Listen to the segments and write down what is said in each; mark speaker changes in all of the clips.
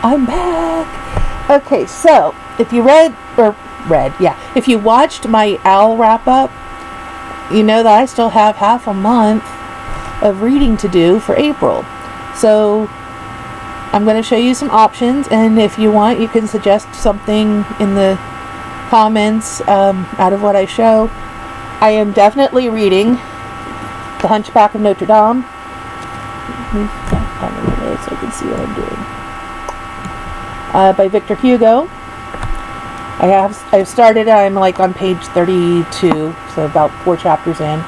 Speaker 1: I'm back. Okay, so if you if you watched my OWL wrap-up, you know that I still have half a month of reading to do for April. So I'm going to show you some options, and if you want, you can suggest something in the comments out of what I show. I am definitely reading The Hunchback of Notre Dame. So I can see what I'm doing. By Victor Hugo. I've started. I'm like on page 32, so about 4 chapters in.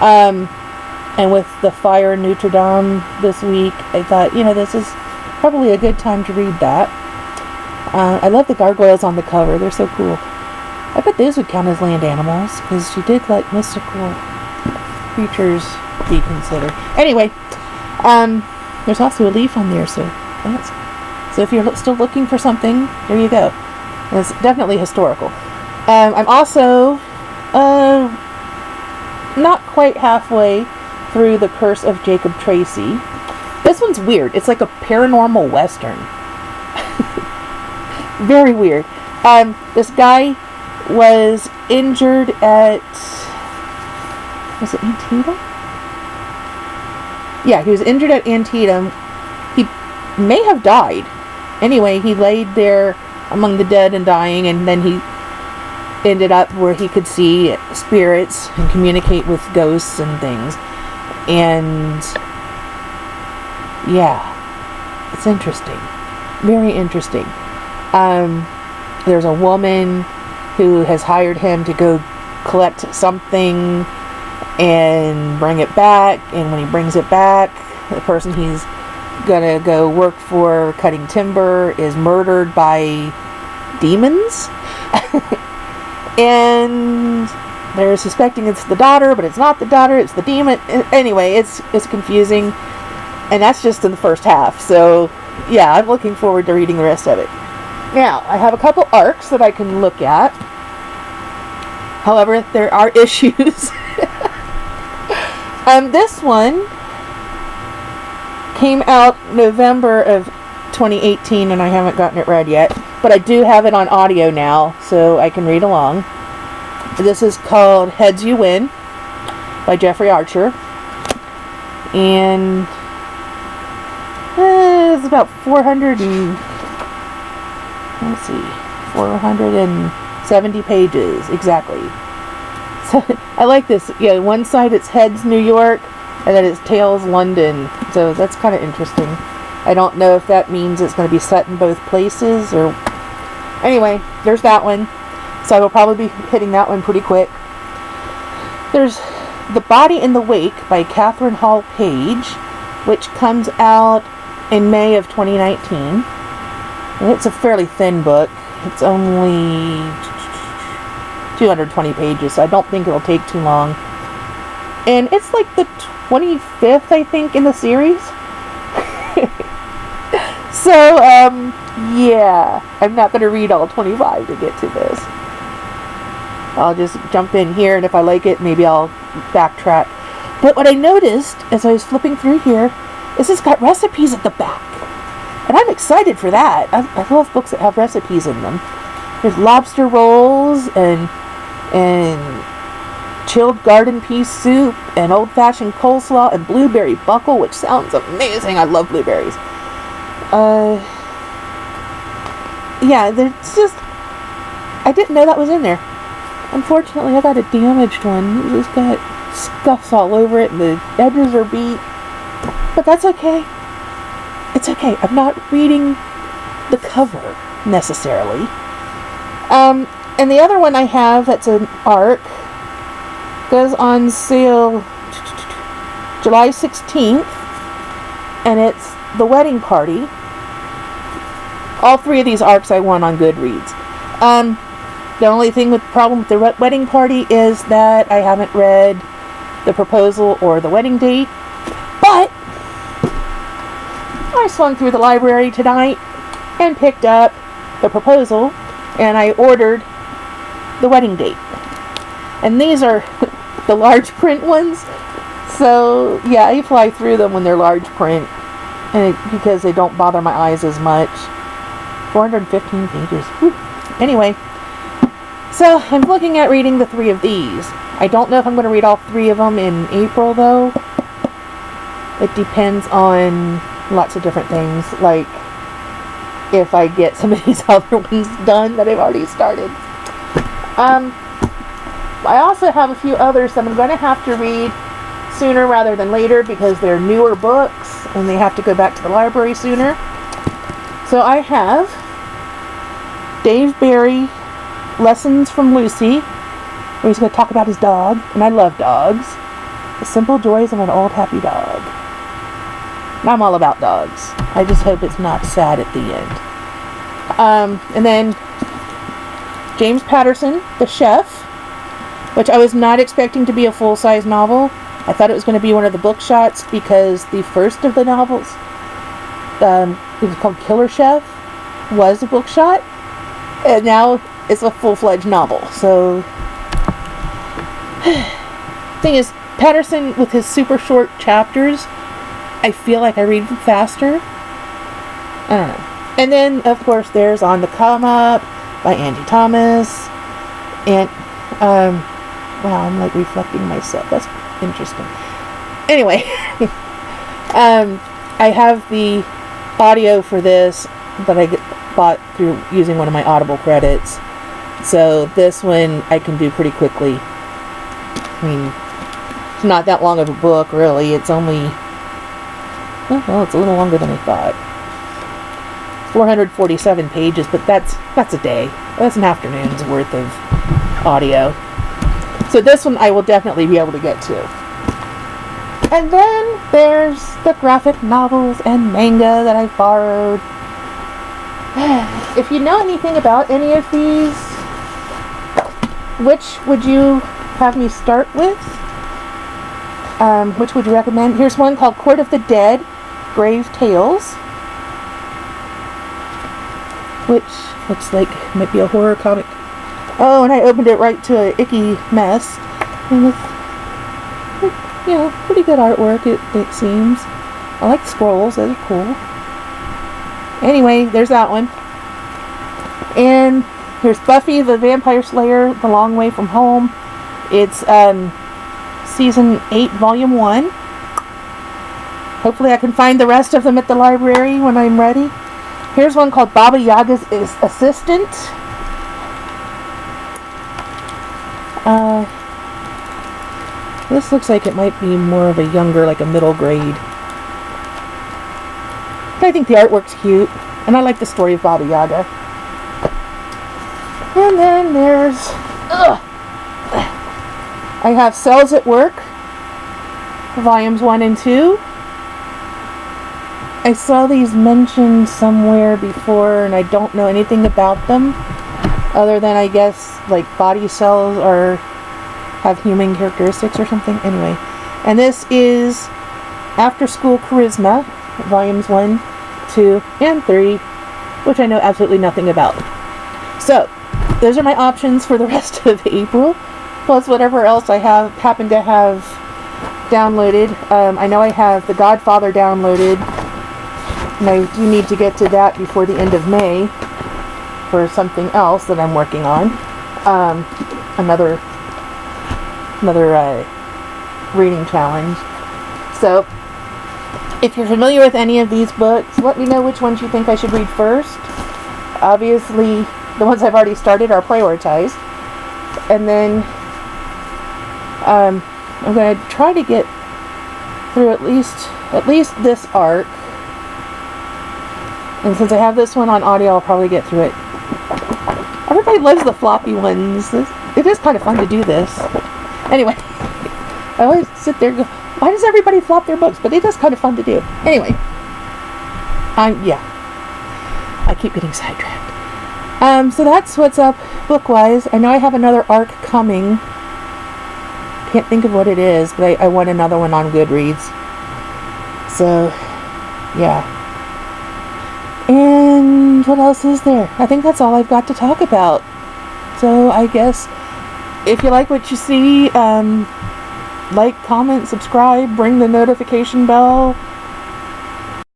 Speaker 1: And with The Fire in Notre Dame this week, I thought, this is probably a good time to read that. I love the gargoyles on the cover. They're so cool. I bet those would count as land animals, because she did let mystical creatures be considered. Anyway, there's also a leaf on there, so if you're still looking for something, there you go. And it's definitely historical. I'm also not quite halfway through The Curse of Jacob Tracy. This one's weird. It's like a paranormal western. Very weird. This guy was injured at... Was it Antietam? Yeah, he was injured at Antietam. He may have died. Anyway, he laid there among the dead and dying, and then he ended up where he could see spirits and communicate with ghosts and things. And yeah, it's interesting. Very interesting. There's a woman who has hired him to go collect something and bring it back, and when he brings it back, the person he's gonna go work for cutting timber is murdered by demons. And they're suspecting it's the daughter, but it's not the daughter, it's the demon. Anyway, it's confusing, and that's just in the first half. So yeah, I'm looking forward to reading the rest of it. Now, I have a couple arcs that I can look at. However, there are issues. This one came out November of 2018, and I haven't gotten it read yet. But I do have it on audio now, so I can read along. This is called Heads You Win by Jeffrey Archer. And it's about 470 pages, exactly. So I like this. Yeah, one side it's Heads New York, and then it's Tails London. So that's kind of interesting. I don't know if that means it's going to be set in both places, or... Anyway, there's that one. So I will probably be hitting that one pretty quick. There's The Body in the Wake by Catherine Hall Page, which comes out in May of 2019. And it's a fairly thin book. It's only 220 pages, so I don't think it'll take too long. And it's like the 25th, I think, in the series. So, yeah, I'm not going to read all 25 to get to this. I'll just jump in here, and if I like it, maybe I'll backtrack. But what I noticed as I was flipping through here is it's got recipes at the back. And I'm excited for that. I love books that have recipes in them. There's lobster rolls and chilled garden pea soup and old-fashioned coleslaw and blueberry buckle, which sounds amazing. I love blueberries. Yeah, there's just... I didn't know that was in there. Unfortunately, I got a damaged one. It's just got scuffs all over it, and the edges are beat. But that's okay. It's okay. I'm not reading the cover, necessarily. And the other one I have that's an arc goes on sale July 16th, and it's The Wedding Party. All 3 of these arcs I won on GoodReads. The only problem with The Wedding Party is that I haven't read the proposal or the wedding date. But I swung through the library tonight and picked up the proposal, and I ordered the wedding date. And these are the large print ones. So, yeah, I fly through them when they're large print. because they don't bother my eyes as much. 415 pages. Whew. Anyway, so I'm looking at reading the 3 of these. I don't know if I'm going to read all 3 of them in April, though. It depends on lots of different things, like if I get some of these other ones done that I've already started. I also have a few others that I'm going to have to read sooner rather than later because they're newer books and they have to go back to the library sooner. So I have Dave Barry, Lessons from Lucy, where he's going to talk about his dog, and I love dogs. The simple joys of an old happy dog. And I'm all about dogs. I just hope it's not sad at the end. And then James Patterson, The Chef, which I was not expecting to be a full-size novel. I thought it was going to be one of the book shots because the first of the novels, it was called Killer Chef, was a book shot. And now it's a full-fledged novel. So, thing is, Patterson, with his super short chapters, I feel like I read them faster. I don't know. And then, of course, there's On the Come Up by Angie Thomas. And, wow, I'm like reflecting myself. That's interesting. Anyway, I have the audio for this that I bought through using one of my Audible credits. So this one I can do pretty quickly. I mean, it's not that long of a book, really. It's only, well, it's a little longer than I thought. 447 pages, but that's a day. That's an afternoon's worth of audio. So this one I will definitely be able to get to. And then there's the graphic novels and manga that I've borrowed. If you know anything about any of these, which would you have me start with? Which would you recommend? Here's one called Court of the Dead, Grave Tales, which looks like it might be a horror comic. Oh, and I opened it right to an icky mess. And with, you know, pretty good artwork, it seems. I like the scrolls, those are cool. Anyway, there's that one. And there's Buffy the Vampire Slayer, The Long Way from Home. It's Season 8, Volume 1. Hopefully I can find the rest of them at the library when I'm ready. Here's one called Baba Yaga's Assistant. This looks like it might be more of a younger, like a middle grade. But I think the artwork's cute, and I like the story of Baba Yaga. And then there's, I have Cells at Work, Volumes 1 and 2. I saw these mentioned somewhere before, and I don't know anything about them, other than I guess like body cells or have human characteristics or something. Anyway, and this is After School Charisma, Volumes 1, 2, and 3, which I know absolutely nothing about. So, those are my options for the rest of April, plus whatever else I happen to have downloaded. I know I have The Godfather downloaded, and I do need to get to that before the end of May for something else that I'm working on. Another reading challenge. So, if you're familiar with any of these books, let me know which ones you think I should read first. Obviously, the ones I've already started are prioritized. And then, I'm going to try to get through at least this arc. And since I have this one on audio, I'll probably get through it. Everybody loves the floppy ones. It is kind of fun to do this. Anyway, I always sit there and go, why does everybody flop their books? But it is kind of fun to do. Anyway, I keep getting sidetracked. So that's what's up book-wise. I know I have another arc coming. Can't think of what it is, but I want another one on GoodReads. So, yeah. And what else is there? I think that's all I've got to talk about. So I guess if you like what you see, like, comment, subscribe, ring the notification bell.